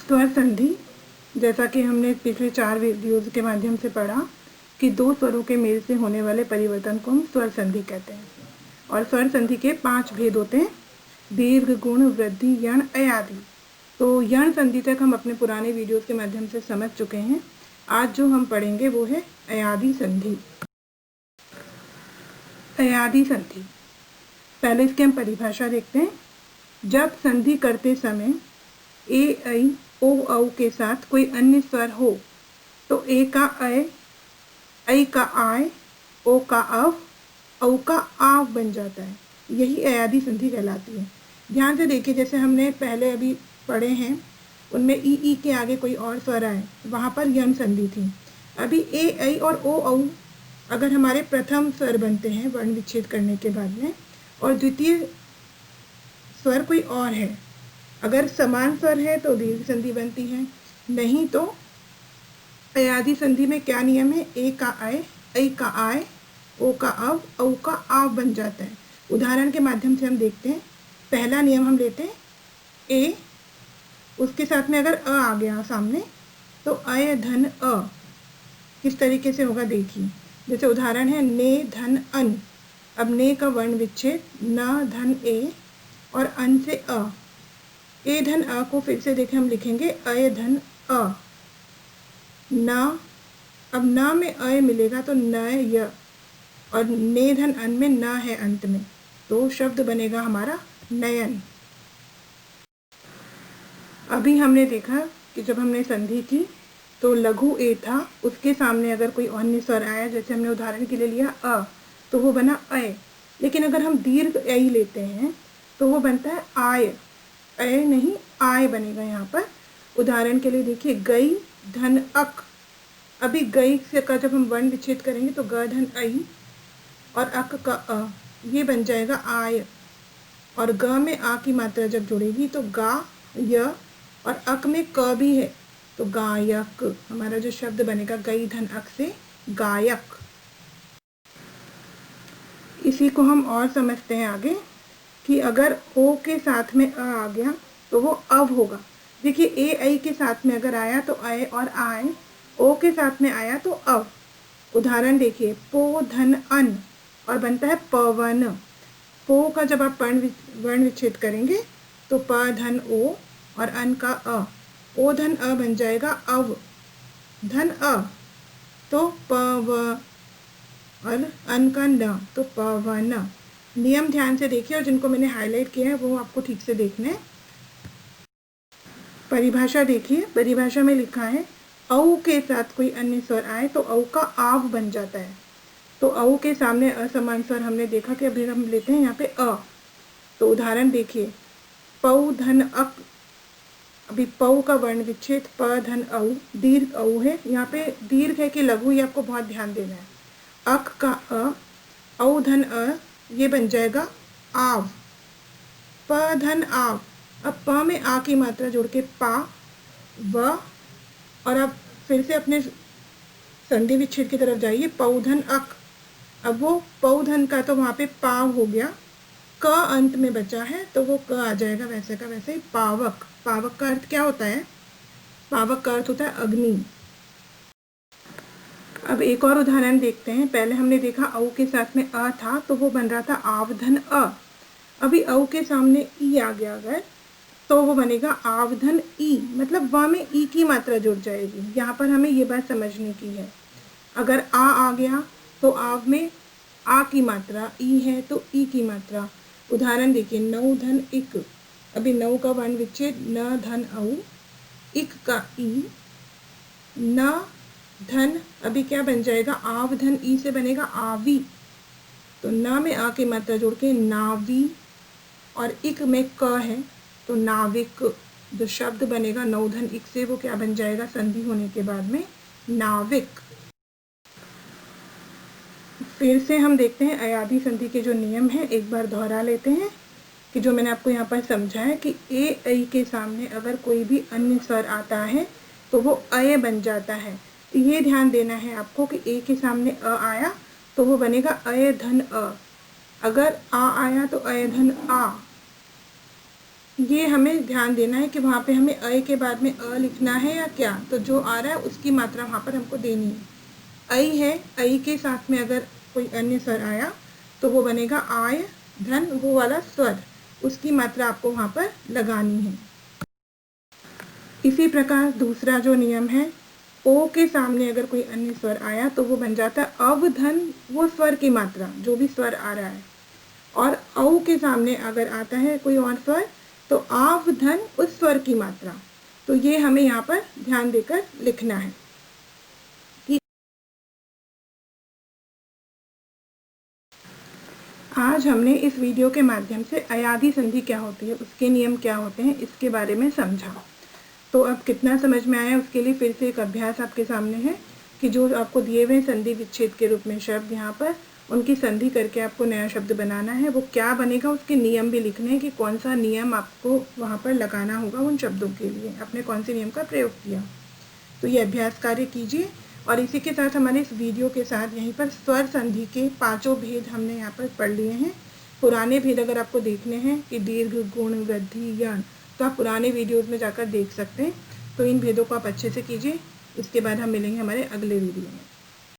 स्वर संधि, जैसा कि हमने पिछले 4 वीडियोज़ के माध्यम से पढ़ा कि दो स्वरों के मेल से होने वाले परिवर्तन को हम स्वर संधि कहते हैं। और स्वर संधि के 5 भेद होते हैं: दीर्घ, गुण, वृद्धि, यण, अयादि। तो यण संधि तक हम अपने पुराने वीडियोज़ के माध्यम से समझ चुके हैं। आज जो हम पढ़ेंगे वो है अयादि संधि। अयादि संधि, पहले इसकी हम परिभाषा देखते हैं। जब संधि करते समय ए, ऐ, ओ, औ के साथ कोई अन्य स्वर हो तो ए का ऐ का आय, ओ का अव, औ का आव बन जाता है। यही अयादि संधि कहलाती है। ध्यान से देखिए, जैसे हमने पहले अभी पढ़े हैं उनमें ई के आगे कोई और स्वर आए, वहाँ पर यण संधि थी। अभी ए, ऐ और ओ, औ अगर हमारे प्रथम स्वर बनते हैं वर्ण विच्छेद करने के बाद में, और द्वितीय स्वर कोई और है, अगर समान स्वर है तो दीर्घ संधि बनती है, नहीं तो अयादि संधि में क्या नियम है? ए का ऐ का आय, ओ का अव, औ का आव बन जाता है। उदाहरण के माध्यम से हम देखते हैं। पहला नियम हम लेते हैं, ए, उसके साथ में अगर अ आ गया सामने तो अय धन अ किस तरीके से होगा देखिए। जैसे उदाहरण है ने धन अन। अब ने का वर्ण विच्छेद न धन ए और अन से अ। ए धन अ को फिर से देखें, हम लिखेंगे अय धन अ। न, अब न में अय मिलेगा तो न य, और ने धन अन में न है अंत में, तो शब्द बनेगा हमारा नयन। अभी हमने देखा कि जब हमने संधि की तो लघु ए था, उसके सामने अगर कोई अन्य स्वर आया, जैसे हमने उदाहरण के लिए लिया अ, तो वो बना अय। लेकिन अगर हम दीर्घ ऐ लेते हैं तो वो बनता है आय। ऐ नहीं, आय बनेगा यहाँ पर। उदाहरण के लिए देखिए, गई धन अक। अभी गई से का जब हम वर्ण विच्छेद करेंगे तो ग धन ऐ और अक का अ, ये बन जाएगा आय। और ग में आ की मात्रा जब जुड़ेगी तो गा य, और अक में क भी है तो गायक। हमारा जो शब्द बनेगा गई धन अक से गायक। इसी को हम और समझते हैं आगे कि अगर ओ के साथ में अ आ गया तो वो अव होगा। देखिए, ए, ऐ के साथ में अगर आया तो अय और आय, ओ के साथ में आया तो अव। उदाहरण देखिए, पो धन अन और बनता है पवन। पो का जब आप वर्ण विच्छेद करेंगे तो प धन ओ और अन का अ, ओ धन अ बन जाएगा अव धन अ, तो पव, और अन का न तो पवन। नियम ध्यान से देखिए, और जिनको मैंने हाईलाइट किया है वो आपको ठीक से देखना है। परिभाषा देखिए, परिभाषा में लिखा है औ के साथ कोई अन्य स्वर आए तो औ का आव बन जाता है। तो औ के सामने असमान स्वर हमने देखा कि अभी हम लेते हैं यहाँ पे अ। तो उदाहरण देखिए, पौ धन अक। अभी पौ का वर्ण विच्छेद प धन औ, दीर्घ औ है। यहाँ पे दीर्घ है कि लघु, ये आपको बहुत ध्यान देना है। अक का अ, औ धन अ, ये बन जाएगा आव। प धन आव। अब प में आ की मात्रा जोड़ के पा, व, और अब फिर से अपने संधि विच्छेद की तरफ जाइए, पौधन अक। अब वो पौधन का तो वहाँ पे पाव हो गया, क अंत में बचा है तो वो क आ जाएगा वैसे का वैसे ही पावक। पावक का अर्थ क्या होता है? पावक का अर्थ होता है अग्नि। अब एक और उदाहरण देखते हैं। पहले हमने देखा औ के साथ में अ था तो वो बन रहा था आवधन अ। अभी औ के सामने ई आ गया अगर, तो वो बनेगा आवधन ई, मतलब वहाँ में ई की मात्रा जुड़ जाएगी। यहाँ पर हमें ये बात समझने की है। अगर आ गया तो आव में आ की मात्रा, ई है तो ई की मात्रा। उदाहरण देखिए, नौ धन इक। अभी नौ का वर्ण विच्छेद न धन औ, इक का ई, न धन, अभी क्या बन जाएगा? आव धन ई से बनेगा आवी। तो न में आ की मात्रा जोड़ के नावी, और इक में क है तो नाविक। जो शब्द बनेगा नौ धन इक से वो क्या बन जाएगा संधि होने के बाद में? नाविक। फिर से हम देखते हैं अयादि संधि के जो नियम हैं, एक बार दोहरा लेते हैं कि जो मैंने आपको यहाँ पर समझाया कि ए, ऐ के सामने अगर कोई भी अन्य स्वर आता है तो वो अय बन जाता है। तो ये ध्यान देना है आपको कि ए के सामने अ आया तो वो बनेगा अय धन अ। अगर आ आया तो अय धन आ। ये हमें ध्यान देना है कि वहाँ पे हमें अ के बाद में अ लिखना है या क्या, तो जो आ रहा है उसकी मात्रा वहाँ पर हमको देनी है। ऐ है, ऐ के साथ में अगर कोई अन्य स्वर आया तो वो बनेगा आय धन, वो वाला स्वर, उसकी मात्रा आपको वहाँ पर लगानी है। इसी प्रकार दूसरा जो नियम है, ओ के सामने अगर कोई अन्य स्वर आया तो वो बन जाता है अवधन, वो स्वर की मात्रा, जो भी स्वर आ रहा है। और औ के सामने अगर आता है कोई और स्वर तो आवधन, उस स्वर की मात्रा। तो ये हमें यहाँ पर ध्यान देकर लिखना है। ठीक, आज हमने इस वीडियो के माध्यम से अयादी संधि क्या होती है, उसके नियम क्या होते हैं, इसके बारे में समझा। तो अब कितना समझ में आया उसके लिए फिर से एक अभ्यास आपके सामने है कि जो आपको दिए हुए संधि विच्छेद के रूप में शब्द यहाँ पर, उनकी संधि करके आपको नया शब्द बनाना है। वो क्या बनेगा उसके नियम भी लिखने हैं कि कौन सा नियम आपको वहाँ पर लगाना होगा उन शब्दों के लिए, आपने कौन से नियम का प्रयोग किया। तो ये अभ्यास कार्य कीजिए। और इसी के साथ हमारे इस वीडियो के साथ यहीं पर स्वर संधि के 5 भेद हमने यहाँ पर पढ़ लिए हैं। पुराने भेद अगर आपको देखने हैं कि दीर्घ, गुण, वृद्धि, यण, तो आप पुराने वीडियोज़ में जाकर देख सकते हैं। तो इन भेदों को आप अच्छे से कीजिए। इसके बाद हम मिलेंगे हमारे अगले वीडियो में।